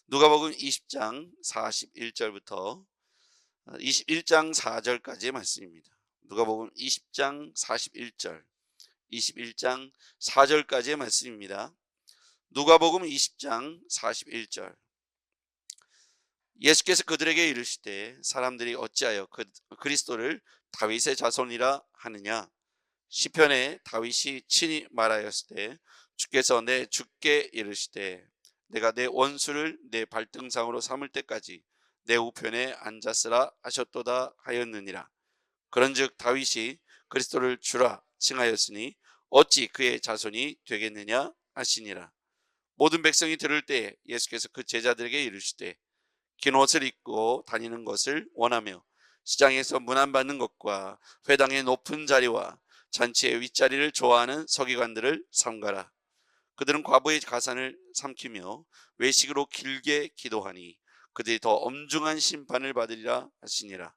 누가복음 20장 41절부터 21장 4절까지의 말씀입니다. 누가복음 20장 41절, 21장 4절까지의 말씀입니다. 누가복음 20장 41절. 예수께서 그들에게 이르시되 사람들이 어찌하여 그리스도를 다윗의 자손이라 하느냐? 시편에 다윗이 친히 말하였을 때 주께서 내 주께 이르시되 내가 내 원수를 내 발등상으로 삼을 때까지 내 우편에 앉았으라 하셨도다 하였느니라. 그런즉 다윗이 그리스도를 주라 칭하였으니 어찌 그의 자손이 되겠느냐 하시니라. 모든 백성이 들을 때 예수께서 그 제자들에게 이르시되 긴 옷을 입고 다니는 것을 원하며 시장에서 문안받는 것과 회당의 높은 자리와 잔치의 윗자리를 좋아하는 서기관들을 삼가라. 그들은 과부의 가산을 삼키며 외식으로 길게 기도하니 그들이 더 엄중한 심판을 받으리라 하시니라.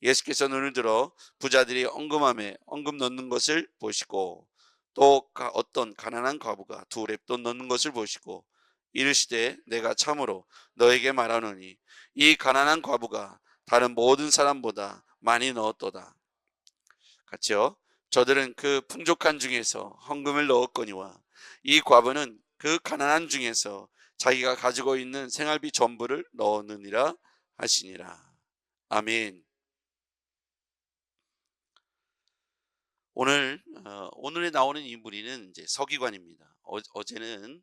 예수께서 눈을 들어 부자들이 헌금함에 헌금 넣는 것을 보시고 또 어떤 가난한 과부가 두 렙돈 넣는 것을 보시고 이르시되 내가 참으로 너에게 말하노니 이 가난한 과부가 다른 모든 사람보다 많이 넣었도다. 같이요. 저들은 그 풍족한 중에서 헌금을 넣었거니와 이 과부는 그 가난한 중에서 자기가 가지고 있는 생활비 전부를 넣었느니라 하시니라. 아멘. 오늘에 나오는 인물은 이제 서기관입니다. 어제는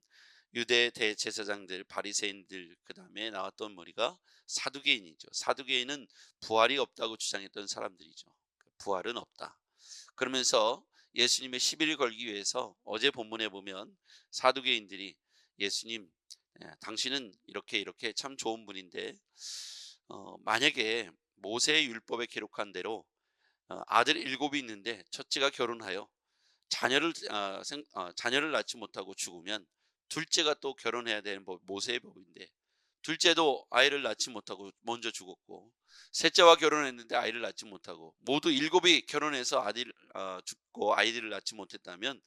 유대 대제사장들, 바리새인들, 그 다음에 나왔던 머리가 사두개인이죠. 사두개인은 부활이 없다고 주장했던 사람들이죠. 부활은 없다. 그러면서 예수님의 시비를 걸기 위해서 어제 본문에 보면 사두개인들이 예수님, 당신은 이렇게 참 좋은 분인데 만약에 모세의 율법에 기록한 대로 아들 7이 있는데 첫째가 결혼하여 자녀를 낳지 못하고 죽으면 둘째가 또 결혼해야 되는 모세의 법인데 둘째도 아이를 낳지 못하고 먼저 죽었고 셋째와 결혼했는데 아이를 낳지 못하고 모두 7이 결혼해서 죽고 아이들을 낳지 못했다면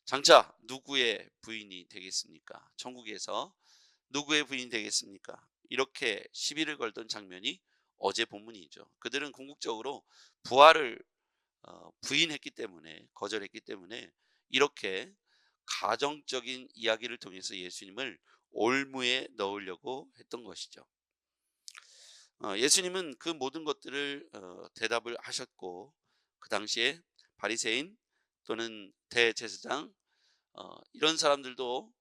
장차 누구의 부인이 되겠습니까? 천국에서 누구의 부인이 되겠습니까? 이렇게 시비를 걸던 장면이 어제 본문이죠. 그들은 궁극적으로 부활을 부인했기 때문에, 거절했기 때문에 이렇게 가정적인 이야기를 통해서 예수님을 올무에 넣으려고 했던 것이죠. 예수님은 그 모든 것들을 대답을 하셨고 그 당시에 바리새인 또는 대제사장 이런 사람들도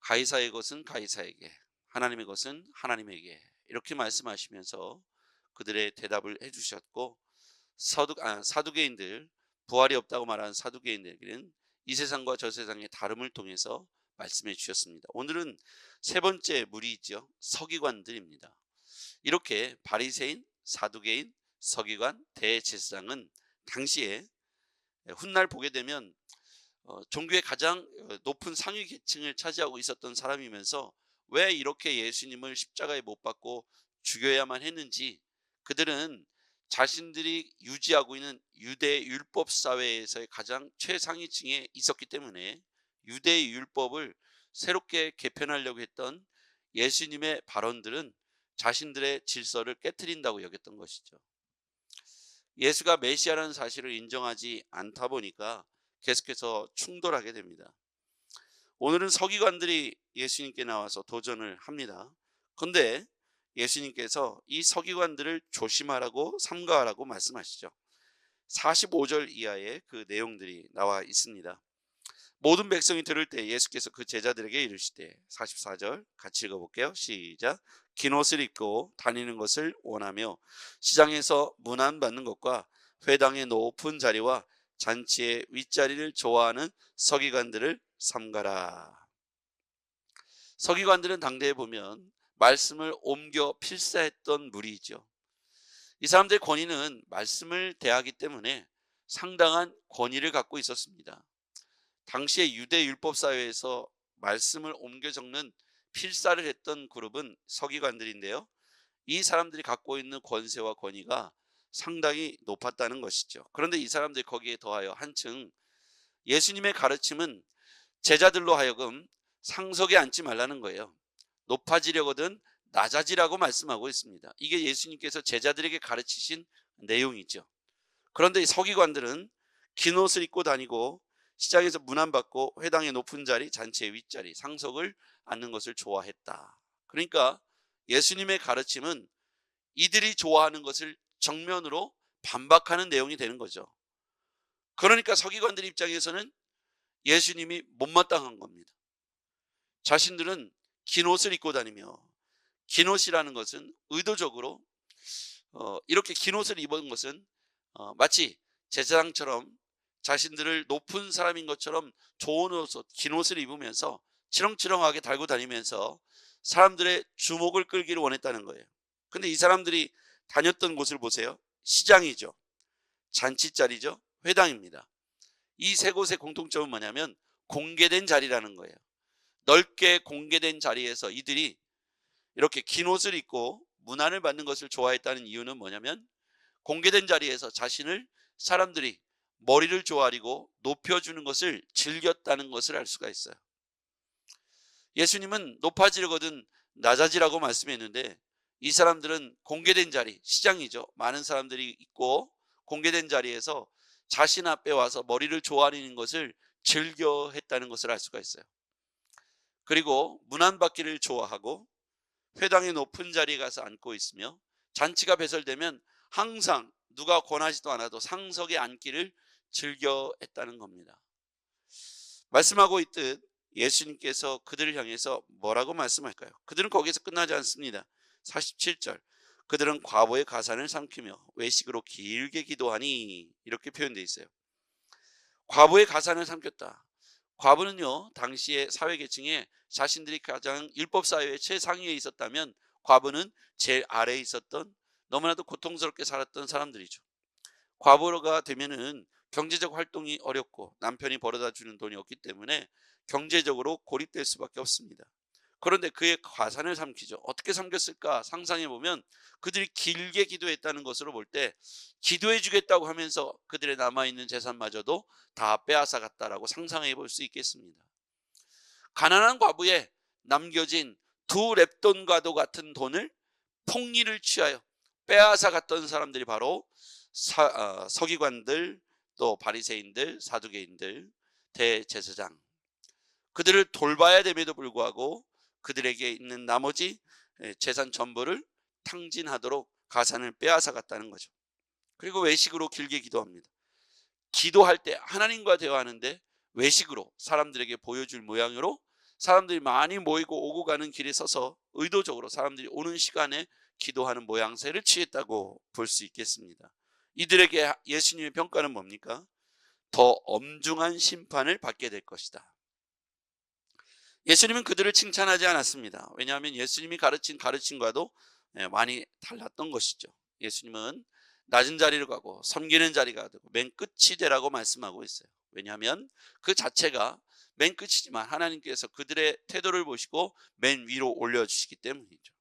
가이사의 것은 가이사에게, 하나님의 것은 하나님에게 이렇게 말씀하시면서 그들의 대답을 해주셨고 사두개인들, 부활이 없다고 말하는 사두개인들에게는 이 세상과 저 세상의 다름을 통해서 말씀해 주셨습니다. 오늘은 세 번째 무리죠. 서기관들입니다. 이렇게 바리새인, 사두개인, 서기관, 대제사장은 당시에 훗날 보게 되면 종교의 가장 높은 상위 계층을 차지하고 있었던 사람이면서 왜 이렇게 예수님을 십자가에 못 박고 죽여야만 했는지 그들은 자신들이 유지하고 있는 유대 율법 사회에서의 가장 최상위층에 있었기 때문에 유대의 율법을 새롭게 개편하려고 했던 예수님의 발언들은 자신들의 질서를 깨트린다고 여겼던 것이죠. 예수가 메시아라는 사실을 인정하지 않다 보니까 계속해서 충돌하게 됩니다. 오늘은 서기관들이 예수님께 나와서 도전을 합니다. 그런데 예수님께서 이 서기관들을 조심하라고 삼가하라고 말씀하시죠. 45절 이하의 그 내용들이 나와 있습니다. 모든 백성이 들을 때 예수께서 그 제자들에게 이르시되 44절 같이 읽어볼게요. 시작. 긴 옷을 입고 다니는 것을 원하며 시장에서 문안받는 것과 회당의 높은 자리와 잔치의 윗자리를 좋아하는 서기관들을 삼가라. 서기관들은 당대에 보면 말씀을 옮겨 필사했던 무리이죠. 이 사람들의 권위는 말씀을 대하기 때문에 상당한 권위를 갖고 있었습니다. 당시의 유대 율법 사회에서 말씀을 옮겨 적는 필사를 했던 그룹은 서기관들인데요. 이 사람들이 갖고 있는 권세와 권위가 상당히 높았다는 것이죠. 그런데 이 사람들이 거기에 더하여 한층 예수님의 가르침은 제자들로 하여금 상석에 앉지 말라는 거예요. 높아지려거든 나자지라고 말씀하고 있습니다. 이게 예수님께서 제자들에게 가르치신 내용이죠. 그런데 이 서기관들은 긴 옷을 입고 다니고 시장에서 문안받고 회당의 높은 자리, 잔치의 윗자리, 상석을 앉는 것을 좋아했다. 그러니까 예수님의 가르침은 이들이 좋아하는 것을 정면으로 반박하는 내용이 되는 거죠. 그러니까 서기관들 입장에서는 예수님이 못마땅한 겁니다. 자신들은 긴 옷을 입고 다니며, 긴 옷이라는 것은 의도적으로 이렇게 긴 옷을 입은 것은 마치 제사장처럼 자신들을 높은 사람인 것처럼 좋은 옷, 긴 옷을 입으면서 치렁치렁하게 달고 다니면서 사람들의 주목을 끌기를 원했다는 거예요. 근데 이 사람들이 다녔던 곳을 보세요. 시장이죠. 잔치자리죠. 회당입니다. 이 세 곳의 공통점은 뭐냐면 공개된 자리라는 거예요. 넓게 공개된 자리에서 이들이 이렇게 긴 옷을 입고 문안을 받는 것을 좋아했다는 이유는 뭐냐면 공개된 자리에서 자신을 사람들이 머리를 조아리고 높여주는 것을 즐겼다는 것을 알 수가 있어요. 예수님은 높아지거든 낮아지라고 말씀했는데 이 사람들은 공개된 자리, 시장이죠. 많은 사람들이 있고 공개된 자리에서 자신 앞에 와서 머리를 조아리는 것을 즐겨 했다는 것을 알 수가 있어요. 그리고 문안받기를 좋아하고 회당의 높은 자리에 가서 앉고 있으며 잔치가 배설되면 항상 누가 권하지도 않아도 상석에 앉기를 즐겨 했다는 겁니다. 말씀하고 있듯 예수님께서 그들을 향해서 뭐라고 말씀할까요? 그들은 거기서 끝나지 않습니다. 47절, 그들은 과부의 가산을 삼키며 외식으로 길게 기도하니, 이렇게 표현되어 있어요. 과부의 가산을 삼켰다. 과부는요, 당시의 사회계층에 자신들이 가장 율법사회의 최상위에 있었다면 과부는 제일 아래에 있었던, 너무나도 고통스럽게 살았던 사람들이죠. 과부가 되면은 경제적 활동이 어렵고 남편이 벌어다 주는 돈이 없기 때문에 경제적으로 고립될 수밖에 없습니다. 그런데 그의 가산을 삼키죠. 어떻게 삼겼을까 상상해 보면 그들이 길게 기도했다는 것으로 볼 때 기도해 주겠다고 하면서 그들의 남아있는 재산마저도 다 빼앗아 갔다라고 상상해 볼 수 있겠습니다. 가난한 과부에 남겨진 2렙돈과도 같은 돈을 폭리를 취하여 빼앗아 갔던 사람들이 바로 서기관들, 또 바리새인들, 사두개인들, 대제사장, 그들을 돌봐야 됨에도 불구하고 그들에게 있는 나머지 재산 전부를 탕진하도록 가산을 빼앗아 갔다는 거죠. 그리고 외식으로 길게 기도합니다. 기도할 때 하나님과 대화하는데 외식으로 사람들에게 보여줄 모양으로 사람들이 많이 모이고 오고 가는 길에 서서 의도적으로 사람들이 오는 시간에 기도하는 모양새를 취했다고 볼 수 있겠습니다. 이들에게 예수님의 평가는 뭡니까? 더 엄중한 심판을 받게 될 것이다. 예수님은 그들을 칭찬하지 않았습니다. 왜냐하면 예수님이 가르친 가르침과도 많이 달랐던 것이죠. 예수님은 낮은 자리로 가고 섬기는 자리가 되고 맨 끝이 되라고 말씀하고 있어요. 왜냐하면 그 자체가 맨 끝이지만 하나님께서 그들의 태도를 보시고 맨 위로 올려주시기 때문이죠.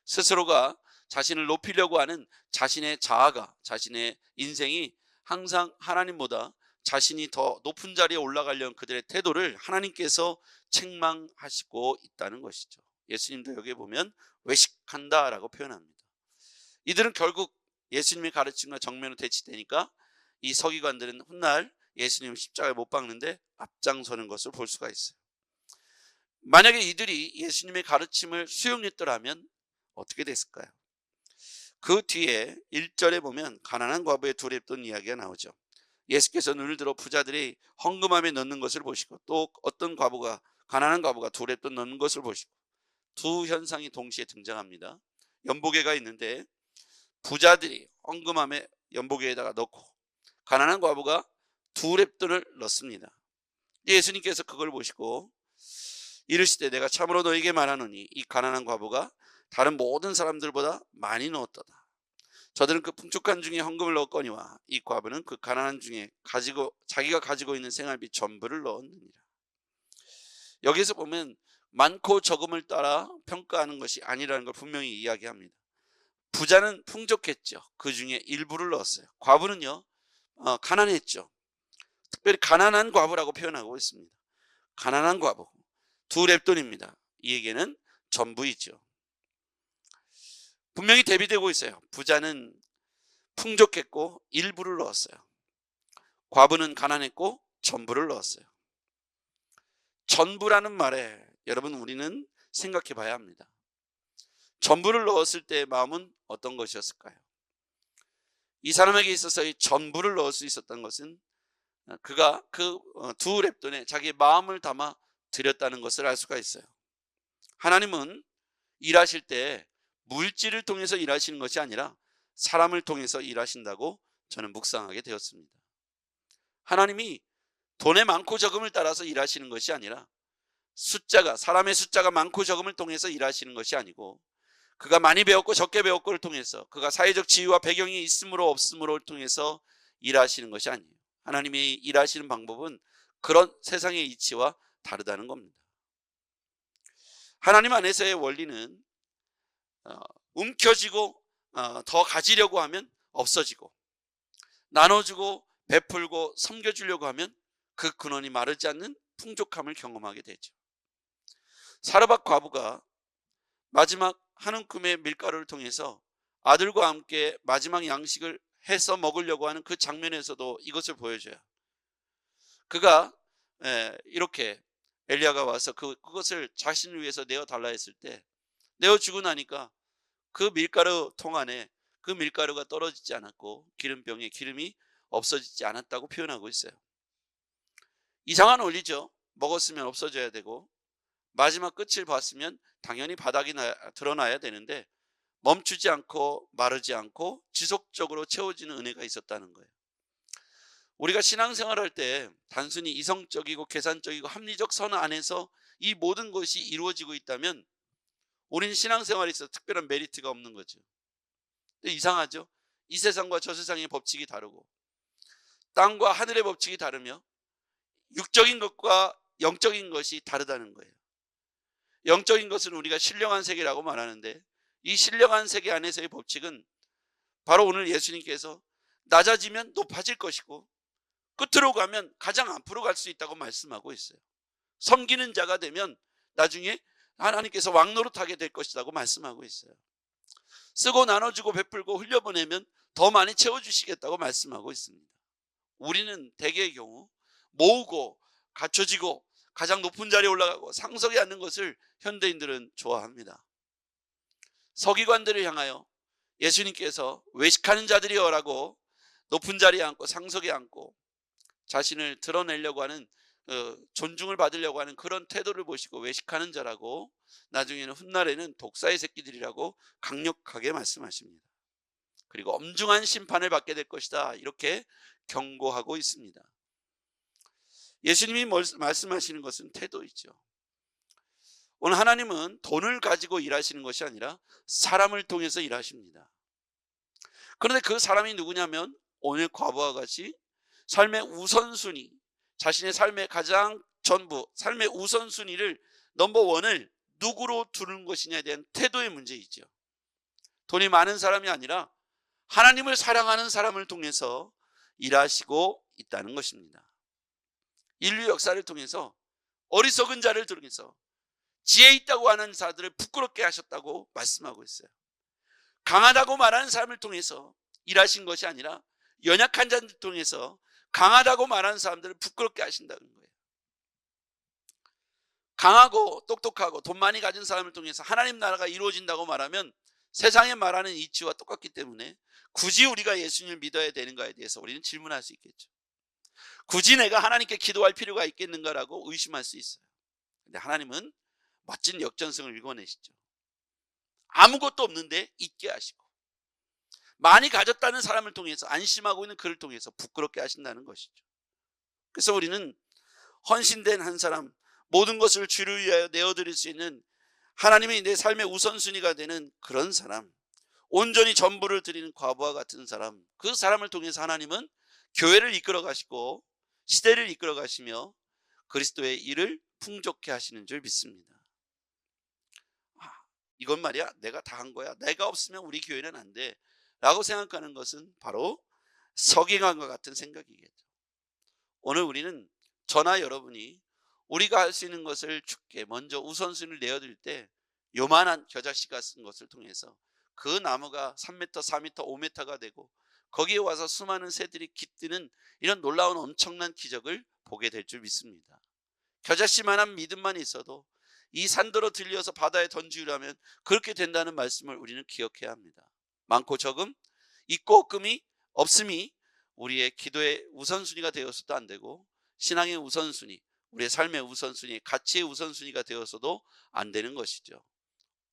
스스로가 자신을 높이려고 하는 자신의 자아가, 자신의 인생이 항상 하나님보다 자신이 더 높은 자리에 올라가려는 그들의 태도를 하나님께서 책망하시고 있다는 것이죠. 예수님도 여기에 보면 외식한다라고 표현합니다. 이들은 결국 예수님의 가르침과 정면으로 대치되니까 이 서기관들은 훗날 예수님을 십자가에 못 박는데 앞장서는 것을 볼 수가 있어요. 만약에 이들이 예수님의 가르침을 수용했더라면 어떻게 됐을까요? 그 뒤에 1절에 보면 가난한 과부의 2렙돈 이야기가 나오죠. 예수께서 눈을 들어 부자들이 헌금함에 넣는 것을 보시고 또 어떤 과부가, 가난한 과부가 2렙돈 넣는 것을 보시고, 두 현상이 동시에 등장합니다. 연보개가 있는데 부자들이 헌금함에 연보개에다가 넣고 가난한 과부가 2렙돈을 넣습니다. 예수님께서 그걸 보시고 이르시되 내가 참으로 너에게 말하노니 이 가난한 과부가 다른 모든 사람들보다 많이 넣었도다. 저들은 그 풍족한 중에 헌금을 넣었거니와 이 과부는 그 가난한 중에 자기가 가지고 있는 생활비 전부를 넣었느니라. 여기서 보면 많고 적음을 따라 평가하는 것이 아니라는 걸 분명히 이야기합니다. 부자는 풍족했죠. 그 중에 일부를 넣었어요. 과부는요, 가난했죠. 특별히 가난한 과부라고 표현하고 있습니다. 가난한 과부 2렙돈입니다. 이에게는 전부이죠. 분명히 대비되고 있어요. 부자는 풍족했고 일부를 넣었어요. 과부는 가난했고 전부를 넣었어요. 전부라는 말에 여러분 우리는 생각해 봐야 합니다. 전부를 넣었을 때의 마음은 어떤 것이었을까요? 이 사람에게 있어서 이 전부를 넣을 수 있었던 것은 그가 그 두 렙돈에 자기의 마음을 담아 드렸다는 것을 알 수가 있어요. 하나님은 일하실 때 물질을 통해서 일하시는 것이 아니라 사람을 통해서 일하신다고 저는 묵상하게 되었습니다. 하나님이 돈의 많고 적음을 따라서 일하시는 것이 아니라 사람의 숫자가 많고 적음을 통해서 일하시는 것이 아니고 그가 많이 배웠고 적게 배웠고를 통해서 그가 사회적 지위와 배경이 있음으로 없음으로를 통해서 일하시는 것이 아니에요. 하나님이 일하시는 방법은 그런 세상의 이치와 다르다는 겁니다. 하나님 안에서의 원리는 움켜쥐고 더 가지려고 하면 없어지고 나눠주고 베풀고 섬겨주려고 하면 그 근원이 마르지 않는 풍족함을 경험하게 되죠. 사르밧 과부가 마지막 한 움큼의 밀가루를 통해서 아들과 함께 마지막 양식을 해서 먹으려고 하는 그 장면에서도 이것을 보여줘요. 그가 이렇게 엘리야가 와서 그것을 자신을 위해서 내어달라 했을 때 내어주고 나니까 그 밀가루 통 안에 그 밀가루가 떨어지지 않았고 기름병에 기름이 없어지지 않았다고 표현하고 있어요. 이상한 원리죠. 먹었으면 없어져야 되고 마지막 끝을 봤으면 당연히 바닥이 드러나야 되는데 멈추지 않고 마르지 않고 지속적으로 채워지는 은혜가 있었다는 거예요. 우리가 신앙생활할 때 단순히 이성적이고 계산적이고 합리적 선 안에서 이 모든 것이 이루어지고 있다면 우리는 신앙생활에 있어서 특별한 메리트가 없는 거죠. 근데 이상하죠. 이 세상과 저 세상의 법칙이 다르고 땅과 하늘의 법칙이 다르며 육적인 것과 영적인 것이 다르다는 거예요. 영적인 것은 우리가 신령한 세계라고 말하는데 이 신령한 세계 안에서의 법칙은 바로 오늘 예수님께서 낮아지면 높아질 것이고 끝으로 가면 가장 앞으로 갈 수 있다고 말씀하고 있어요. 섬기는 자가 되면 나중에 하나님께서 왕노릇하게 될 것이라고 말씀하고 있어요. 쓰고 나눠주고 베풀고 흘려보내면 더 많이 채워주시겠다고 말씀하고 있습니다. 우리는 대개의 경우 모으고 갖춰지고 가장 높은 자리에 올라가고 상석에 앉는 것을 현대인들은 좋아합니다. 서기관들을 향하여 예수님께서 외식하는 자들이여라고 높은 자리에 앉고 상석에 앉고 자신을 드러내려고 하는 존중을 받으려고 하는 그런 태도를 보시고 외식하는 자라고 나중에는 훗날에는 독사의 새끼들이라고 강력하게 말씀하십니다. 그리고 엄중한 심판을 받게 될 것이다 이렇게 경고하고 있습니다. 예수님이 말씀하시는 것은 태도이죠. 오늘 하나님은 돈을 가지고 일하시는 것이 아니라 사람을 통해서 일하십니다. 그런데 그 사람이 누구냐면 오늘 과부와 같이 삶의 우선순위, 자신의 삶의 가장 전부, 삶의 우선순위를 넘버원을 누구로 두는 것이냐에 대한 태도의 문제이죠. 돈이 많은 사람이 아니라 하나님을 사랑하는 사람을 통해서 일하시고 있다는 것입니다. 인류 역사를 통해서 어리석은 자를 통해서 지혜 있다고 하는 자들을 부끄럽게 하셨다고 말씀하고 있어요. 강하다고 말하는 사람을 통해서 일하신 것이 아니라 연약한 자들 통해서 강하다고 말하는 사람들을 부끄럽게 하신다는 거예요. 강하고 똑똑하고 돈 많이 가진 사람을 통해서 하나님 나라가 이루어진다고 말하면 세상에 말하는 이치와 똑같기 때문에 굳이 우리가 예수님을 믿어야 되는가에 대해서 우리는 질문할 수 있겠죠. 굳이 내가 하나님께 기도할 필요가 있겠는가라고 의심할 수 있어요. 근데 하나님은 멋진 역전승을 일궈내시죠. 아무것도 없는데 있게 하시고 많이 가졌다는 사람을 통해서 안심하고 있는 그를 통해서 부끄럽게 하신다는 것이죠. 그래서 우리는 헌신된 한 사람, 모든 것을 주를 위하여 내어드릴 수 있는 하나님이 내 삶의 우선순위가 되는 그런 사람, 온전히 전부를 드리는 과부와 같은 사람, 그 사람을 통해서 하나님은 교회를 이끌어 가시고 시대를 이끌어 가시며 그리스도의 일을 풍족케 하시는 줄 믿습니다. 이건 말이야 내가 다 한 거야, 내가 없으면 우리 교회는 안 돼 라고 생각하는 것은 바로 서기관과 같은 생각이겠죠. 오늘 우리는 저나 여러분이 우리가 할 수 있는 것을 주께 먼저 우선순위를 내어드릴 때 요만한 겨자씨 같은 것을 통해서 그 나무가 3m, 4m, 5m가 되고 거기에 와서 수많은 새들이 깃드는 이런 놀라운 엄청난 기적을 보게 될 줄 믿습니다. 겨자씨만한 믿음만 있어도 이 산더러 들려서 바다에 던지우려면 그렇게 된다는 말씀을 우리는 기억해야 합니다. 많고 적음, 있고 없음이 우리의 기도의 우선순위가 되어서도 안 되고 신앙의 우선순위, 우리의 삶의 우선순위, 가치의 우선순위가 되어서도 안 되는 것이죠.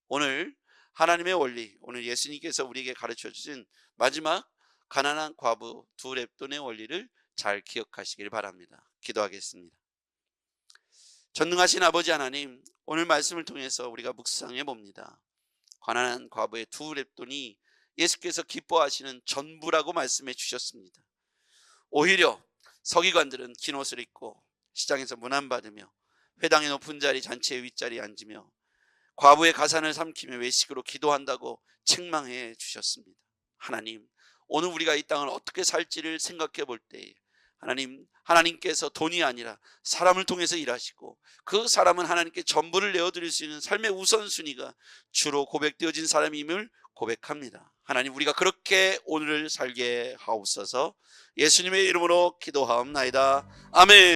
오늘 하나님의 원리, 오늘 예수님께서 우리에게 가르쳐 주신 마지막 가난한 과부 두 렙돈의 원리를 잘 기억하시길 바랍니다. 기도하겠습니다. 전능하신 아버지 하나님, 오늘 말씀을 통해서 우리가 묵상해 봅니다. 가난한 과부의 두 렙돈이 예수께서 기뻐하시는 전부라고 말씀해 주셨습니다. 오히려 서기관들은 긴 옷을 입고 시장에서 문안받으며 회당의 높은 자리 잔치의 윗자리에 앉으며 과부의 가산을 삼키며 외식으로 기도한다고 책망해 주셨습니다. 하나님, 오늘 우리가 이 땅을 어떻게 살지를 생각해 볼 때에 하나님께서 돈이 아니라 사람을 통해서 일하시고 그 사람은 하나님께 전부를 내어드릴 수 있는 삶의 우선순위가 주로 고백되어진 사람임을 고백합니다. 하나님, 우리가 그렇게 오늘을 살게 하옵소서. 예수님의 이름으로 기도하옵나이다. 아멘.